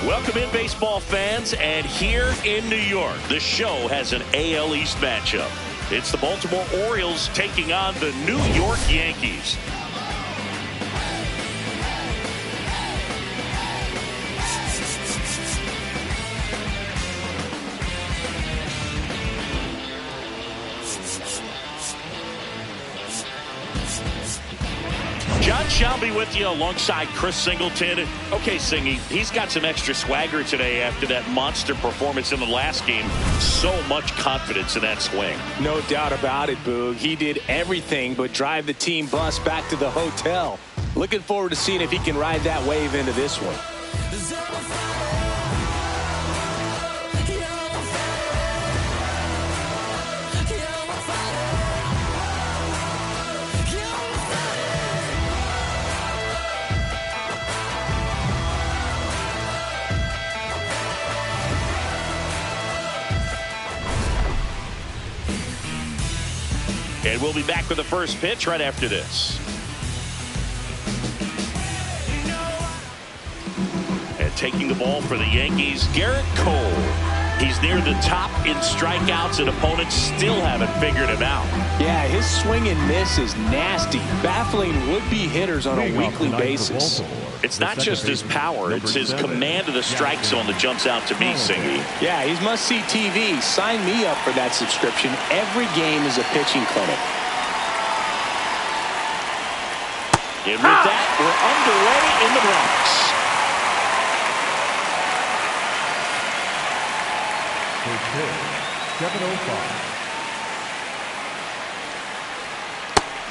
Welcome in, baseball fans, and here in New York, the show has an AL East matchup. It's the Baltimore Orioles taking on the New York Yankees. John shall be with you alongside Chris Singleton. Okay, Singy, he's got some extra swagger today after that monster performance in the last game. So much confidence in that swing. No doubt about it, Boog. He did everything but drive the team bus back to the hotel. Looking forward to seeing if he can ride that wave into this one. And we'll be back with the first pitch right after this. And taking the ball for the Yankees, Garrett Cole. He's near the top in strikeouts, and opponents still haven't figured him out. Yeah, his swing and miss is nasty, baffling would-be hitters on a weekly basis. It's not just his power, it's his command of the strike zone that jumps out to me, Singy. Yeah, he's must-see TV. Sign me up for that subscription. Every game is a pitching clinic. And with that, we're underway in the Bronx.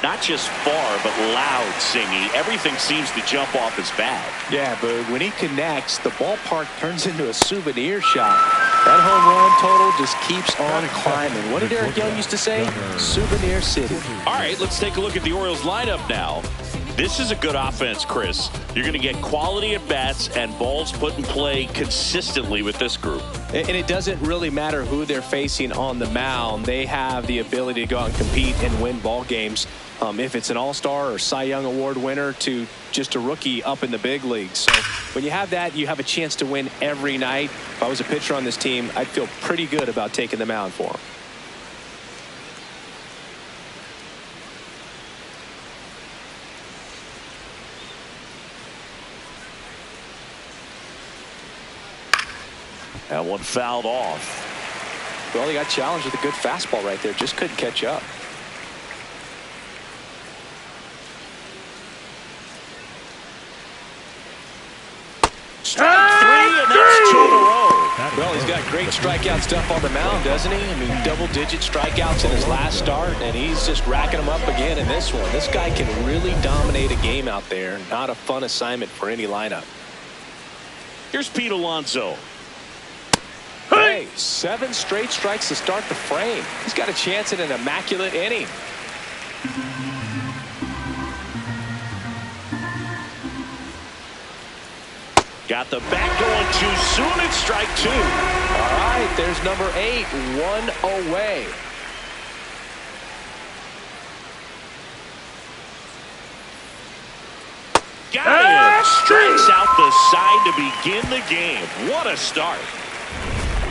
Not just far, but loud, Singy. Everything seems to jump off his bat. Yeah, but when he connects, the ballpark turns into a souvenir shop. That home run total just keeps on climbing. What did Eric Young used to say? Souvenir City. All right, let's take a look at the Orioles lineup now. This is a good offense, Chris. You're going to get quality at bats and balls put in play consistently with this group. And it doesn't really matter who they're facing on the mound. They have the ability to go out and compete and win ball games. If it's an all-star or Cy Young Award winner to just a rookie up in the big leagues. So when you have that, you have a chance to win every night. If I was a pitcher on this team, I'd feel pretty good about taking the mound for him. That one fouled off. Well, he got challenged with a good fastball right there. Just couldn't catch up. Strike three, and that's 2 in a row. Well, he's got great strikeout stuff on the mound, doesn't he? I mean, double-digit strikeouts in his last start, and he's just racking them up again in this one. This guy can really dominate a game out there. Not a fun assignment for any lineup. Here's Pete Alonso. Hey, 7 straight strikes to start the frame. He's got a chance at an immaculate inning. Got the bat going too soon. It's strike 2. All right, there's number 8, 1 away. Got it. Strikes out the side to begin the game. What a start.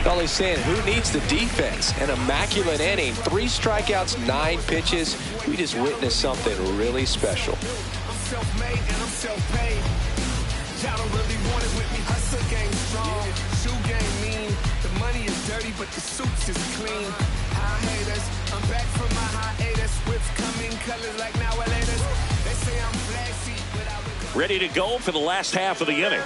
Well, he's saying, who needs the defense? An immaculate inning, 3 strikeouts, 9 pitches. We just witnessed something really special. I'm self-made and I'm self-paid. Y'all don't really want it with me. Hustle game strong, shoe game mean. The money is dirty, but the suits is clean. High haters, I'm back from my hiatus. Whips come in colors like now or later. They say I'm flashy, but I would... Ready to go for the last half of the inning.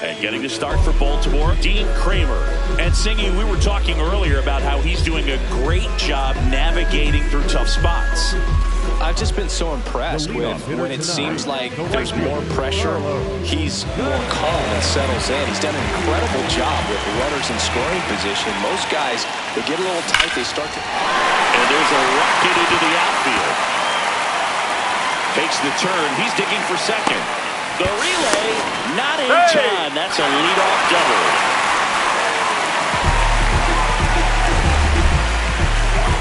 And getting to start for Baltimore, Dean Kramer. And Singy, we were talking earlier about how he's doing a great job navigating through tough spots. I've just been so impressed with when it seems like there's more pressure, he's more calm and settles in. He's done an incredible job with runners in scoring position. Most guys, they get a little tight, they start to... And there's a rocket into the outfield. Takes the turn, he's digging for second. The relay, not in time. That's a leadoff double.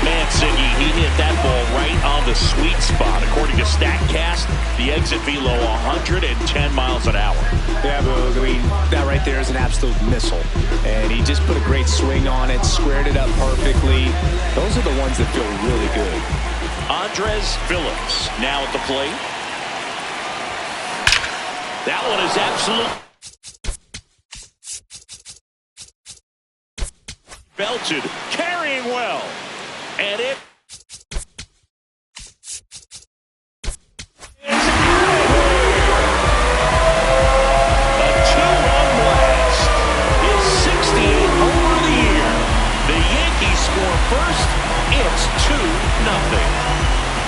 Man, Siggy, he hit that ball right on the sweet spot. According to StatCast, the exit velo 110 miles an hour. Yeah, but I mean, that right right there is an absolute missile. And he just put a great swing on it, squared it up perfectly. Those are the ones that feel really good. Andres Phillips now at the plate. That one is absolute. Belted, carrying well. And it is a two-run blast. His 68th homer of the year. The Yankees score first. It's 2-0.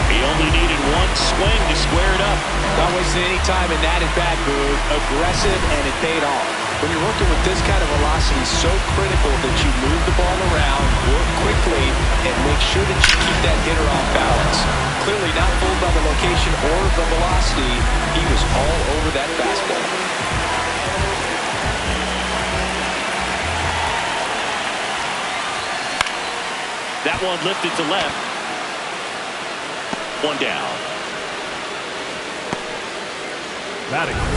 He only needed one swing to square it up. Not wasting any time in that at-bat, Boog. Aggressive, and it paid off. When you're working with this kind of velocity, so critical that you move the ball around, work quickly, and make sure that you keep that hitter off balance. Clearly not fooled by the location or the velocity. He was all over that fastball. That one lifted to left. One down.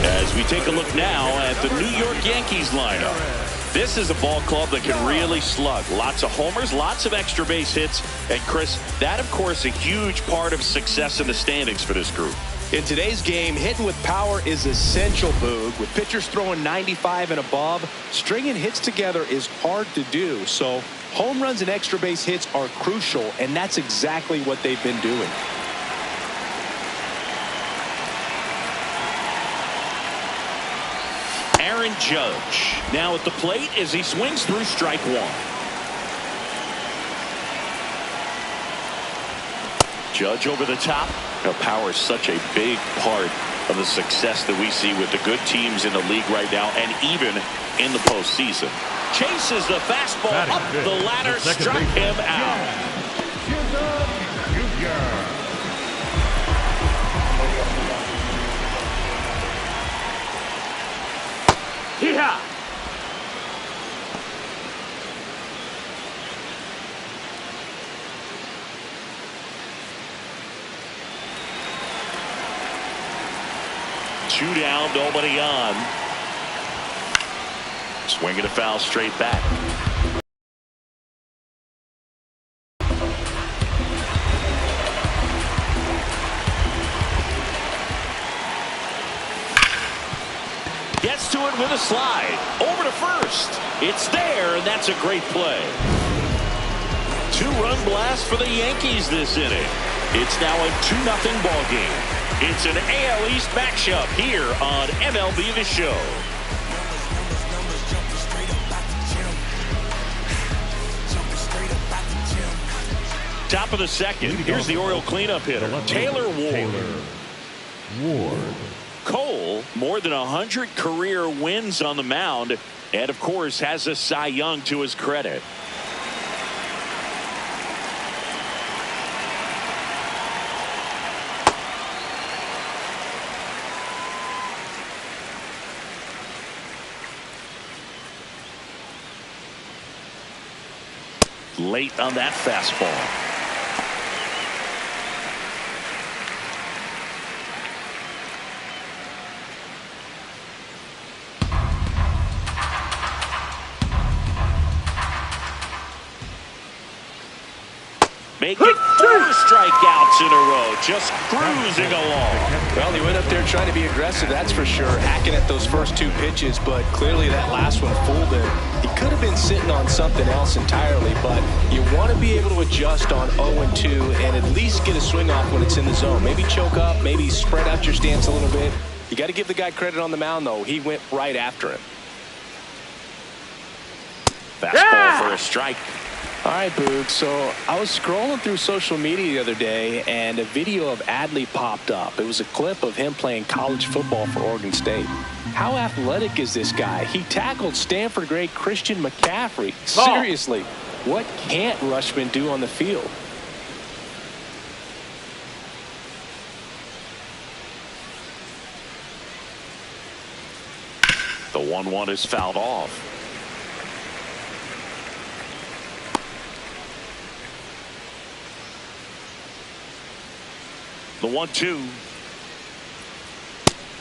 As we take a look now at the New York Yankees lineup. This is a ball club that can really slug. Lots of homers, lots of extra base hits. And Chris, that of course a huge part of success in the standings for this group. In today's game, hitting with power is essential, Boog. With pitchers throwing 95 and above, stringing hits together is hard to do. So home runs and extra base hits are crucial, and that's exactly what they've been doing. Aaron Judge now at the plate as he swings through strike one. Judge over the top. Now, power is such a big part of the success that we see with the good teams in the league right now and even in the postseason. Chases the fastball up the ladder, struck him out. Yeah. Two down, nobody on. Swinging a foul straight back. Gets to it with a slide. Over to first. It's there, and that's a great play. Two-run blast for the Yankees this inning. It's now a 2-0 ball game. It's an AL East matchup here on MLB The Show. Top of the second. Here's the Oriole cleanup hitter, Taylor Ward. Cole, more than 100 career wins on the mound, and of course has a Cy Young to his credit. Late on that fastball. Make it 4 strikeouts in a row, just cruising along. Well, he went up there trying to be aggressive, that's for sure, hacking at those first two pitches, but clearly that last one fooled him. He could have been sitting on something else entirely, but you want to be able to adjust on 0-2 and at least get a swing off when it's in the zone. Maybe choke up, maybe spread out your stance a little bit. You got to give the guy credit on the mound, though. He went right after him. Fastball for a strike. All right, Boog, so I was scrolling through social media the other day, and a video of Adley popped up. It was a clip of him playing college football for Oregon State. How athletic is this guy? He tackled Stanford great Christian McCaffrey. Seriously, what can't Rushman do on the field? The 1-1 is fouled off. The 1-2.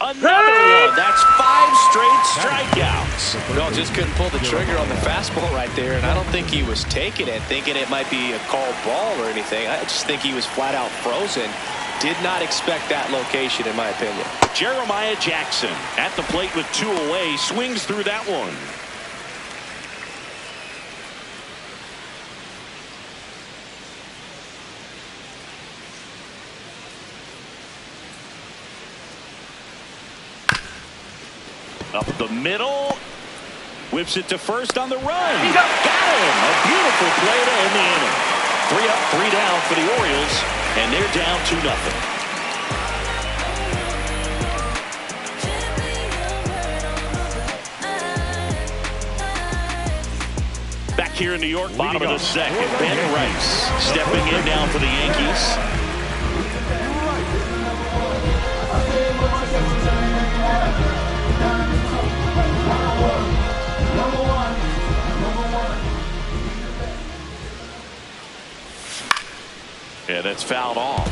Another one. That's 5 straight strikeouts. No, just couldn't pull the trigger on the fastball right there, and I don't think he was taking it, thinking it might be a called ball or anything. I just think he was flat out frozen. Did not expect that location, in my opinion. Jeremiah Jackson at the plate with 2 away, swings through that one. Up the middle. Whips it to first on the run. He's up. Got him. A beautiful play to end the inning. 3 up, 3 down for the Orioles, and they're down 2-0. Back here in New York, bottom of the second. Ben Rice stepping in now for the Yankees. Yeah, that's fouled off.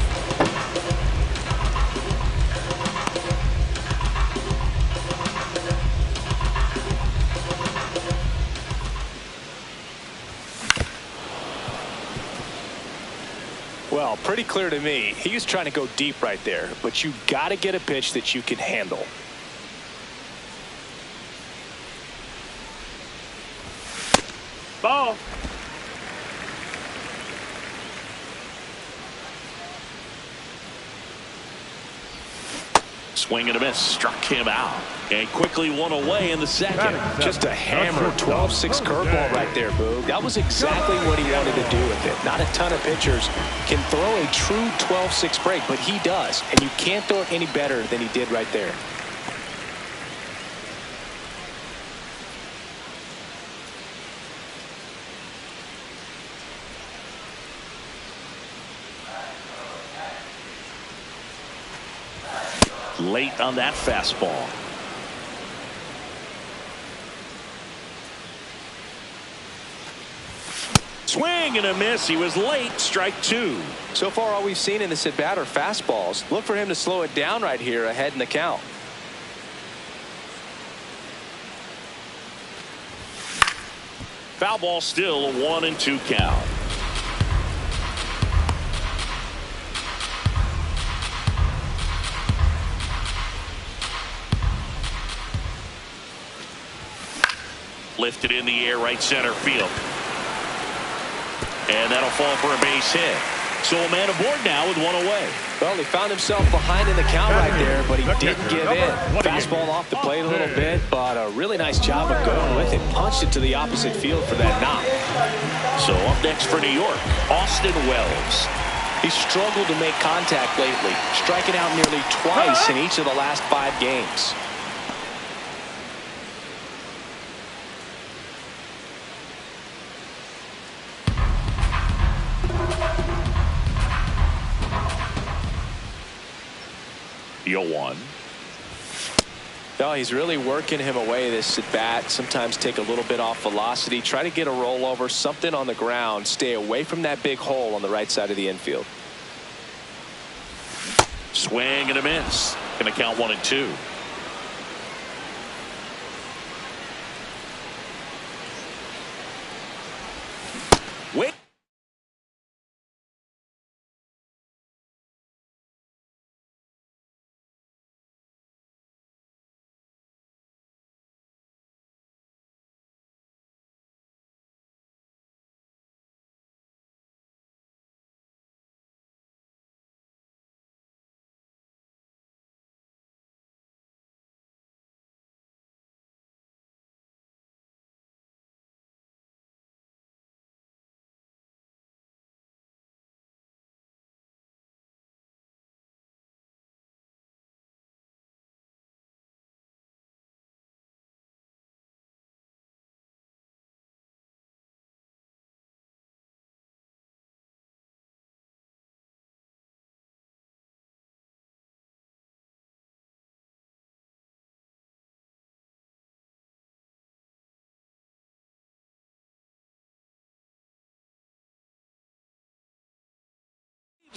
Well, pretty clear to me. He was trying to go deep right there, but you got to get a pitch that you can handle. Ball. Swing and a miss, struck him out, and quickly one away in the second. Just a hammer 12-6 curveball right there, Boog. That was exactly what he wanted to do with it. Not a ton of pitchers can throw a true 12-6 break, but he does, and you can't throw it any better than he did right there. Late on that fastball. Swing and a miss. He was late. Strike 2. So far, all we've seen in this at bat are fastballs. Look for him to slow it down right here ahead in the count. Foul ball, still a 1-2 count. Lifted in the air, right center field. And that'll fall for a base hit. So a man aboard now with 1 away. Well, he found himself behind in the count right there, but he didn't give in. Fastball off the plate a little bit, but a really nice job of going with it. Punched it to the opposite field for that knock. So up next for New York, Austin Wells. He's struggled to make contact lately, striking out nearly twice in each of the last 5 games. The 0-1. No, he's really working him away this at bat. Sometimes take a little bit off velocity. Try to get a rollover, something on the ground. Stay away from that big hole on the right side of the infield. Swing and a miss. Going to count 1-2. Wait.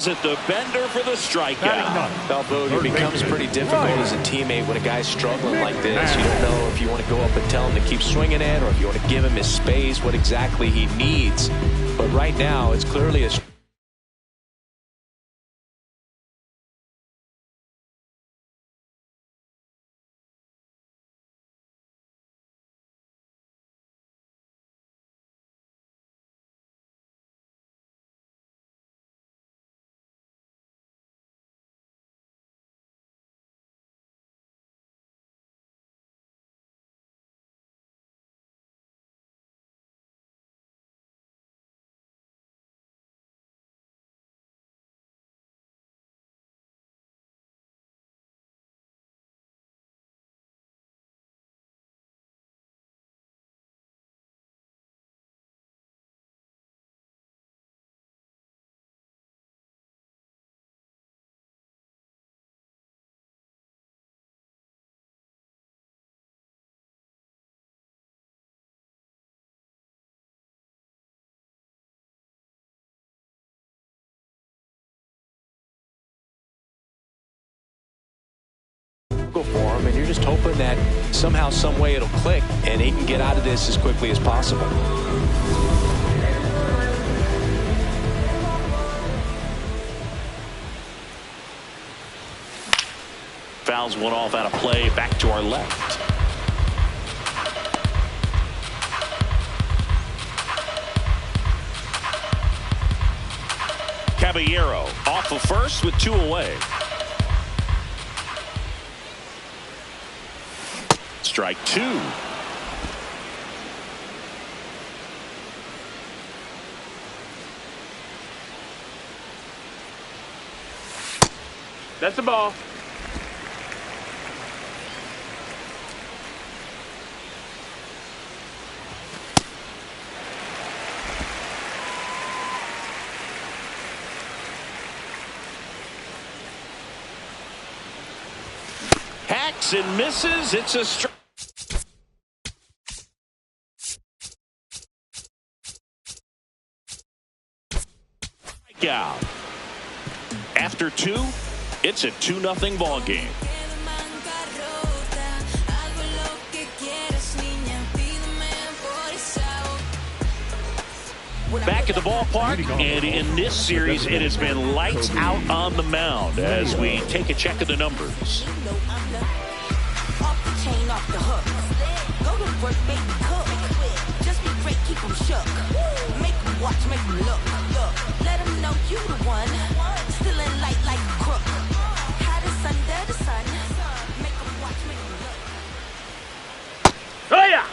At the bender for the strikeout. Boog, it becomes pretty difficult as a teammate when a guy's struggling like this. You don't know if you want to go up and tell him to keep swinging it or if you want to give him his space, what exactly he needs. But right now, it's clearly a for him, and you're just hoping that somehow, some way it'll click and he can get out of this as quickly as possible. Fouls one off out of play, back to our left. Caballero off of first with 2 away. Strike 2. That's the ball. Hacks and misses. It's a strike. Out. After 2, it's a 2-0 ball game. Back at the ballpark, and in this series, it has been lights out on the mound as we take a check of the numbers. Watch, make them look. Let them know you the one. Still in light like a crook. Hottest under the sun. Make them watch, make them look. Oh, yeah.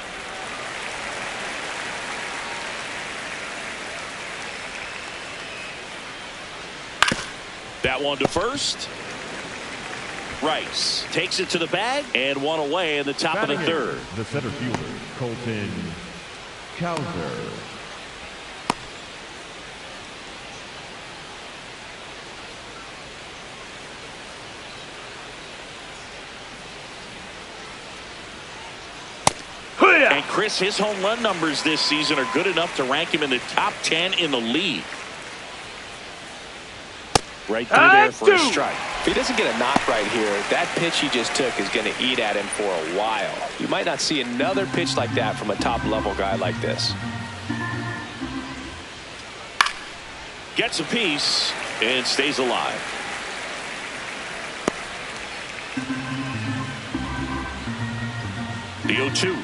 That one to first. Rice takes it to the bag and 1 away in the top of the 3rd. The center fielder, Colton Cowser. And Chris, his home run numbers this season are good enough to rank him in the top 10 in the league. Right through there for a strike. If he doesn't get a knock right here, that pitch he just took is going to eat at him for a while. You might not see another pitch like that from a top-level guy like this. Gets a piece and stays alive. The 0-2.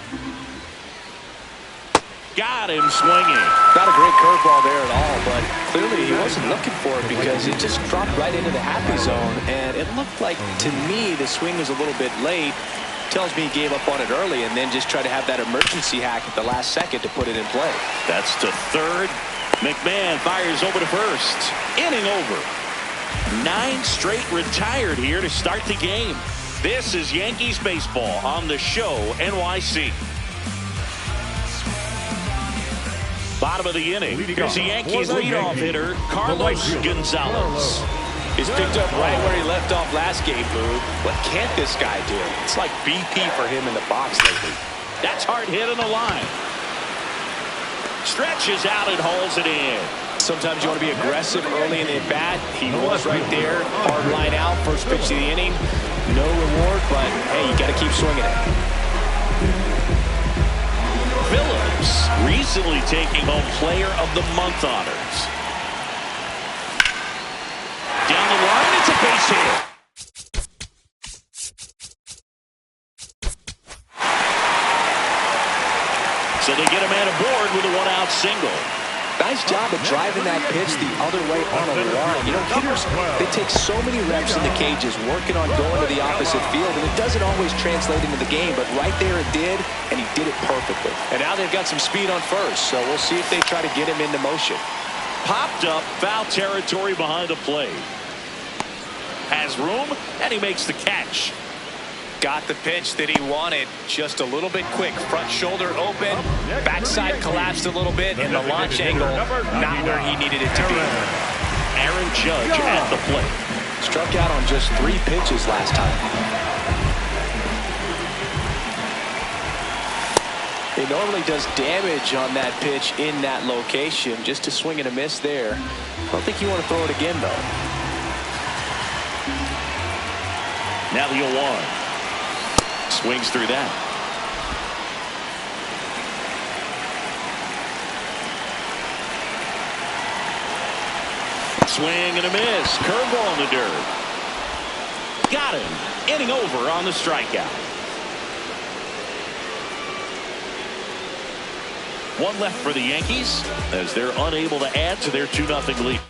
Got him swinging. Not a great curveball there at all, but clearly he wasn't looking for it because it just dropped right into the happy zone. And it looked like, to me, the swing was a little bit late. Tells me he gave up on it early and then just tried to have that emergency hack at the last second to put it in play. That's to 3rd. McMahon fires over to 1st. Inning over. 9 straight retired here to start the game. This is Yankees baseball on the show NYC. Bottom of the inning. Here's the Yankees leadoff hitter, Carlos Gonzalez. He's picked up right where he left off last game, Boog. What can't this guy do? It's like BP for him in the box lately. That's hard hit on the line. Stretches out and hauls it in. Sometimes you want to be aggressive early in the at-bat. He was right there. Hard line out. First pitch of the inning. No reward, but, hey, you got to keep swinging it. Phillips recently taking home Player of the Month honors. Down the line, it's a base hit. So they get a man aboard with a one-out single. Nice job of driving that pitch the other way on a line. You know, hitters, they take so many reps in the cages working on going to the opposite field, and it doesn't always translate into the game, but right there it did, and he did it perfectly. And now they've got some speed on first, so we'll see if they try to get him into motion. Popped up, foul territory behind the plate. Has room, and he makes the catch. Got the pitch that he wanted, just a little bit quick. Front shoulder open, backside collapsed a little bit, and the launch angle not where he needed it to be. Aaron Judge at the plate. Struck out on just 3 pitches last time. He normally does damage on that pitch in that location. Just a swing and a miss there. I don't think you want to throw it again, though. Now the 0-1. Swings through that. Swing and a miss. Curveball in the dirt. Got him. Inning over on the strikeout. One left for the Yankees as they're unable to add to their 2-0 lead.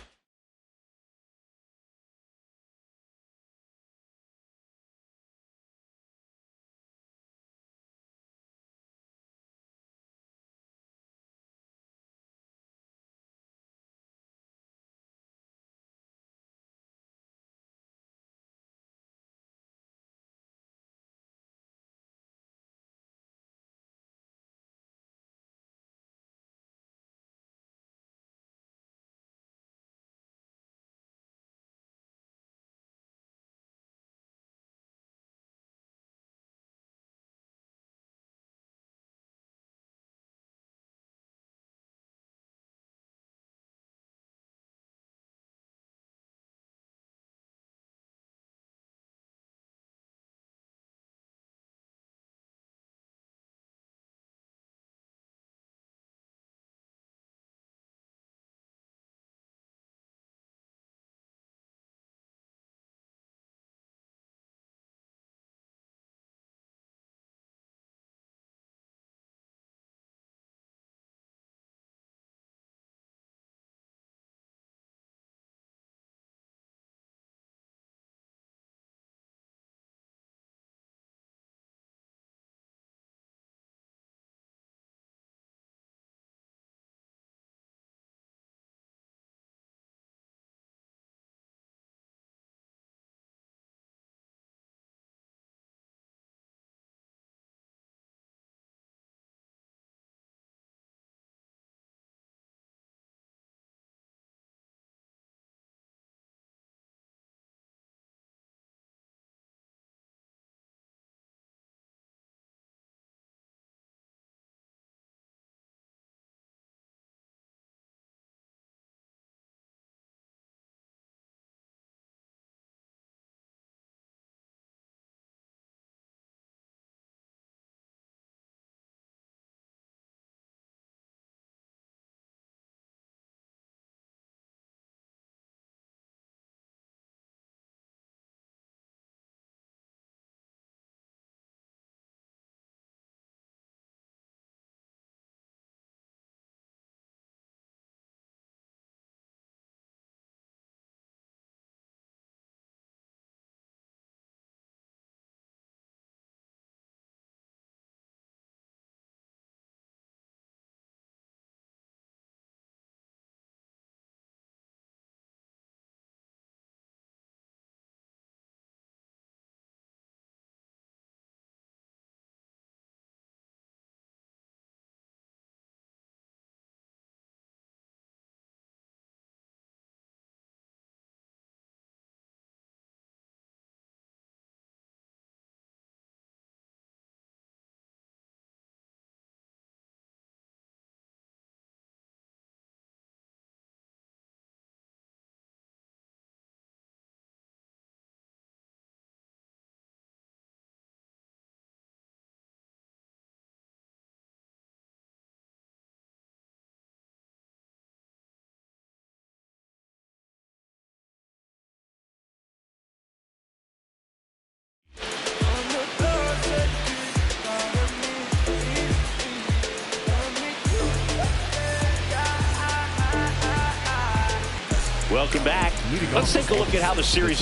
Welcome back. Let's take a look at how the series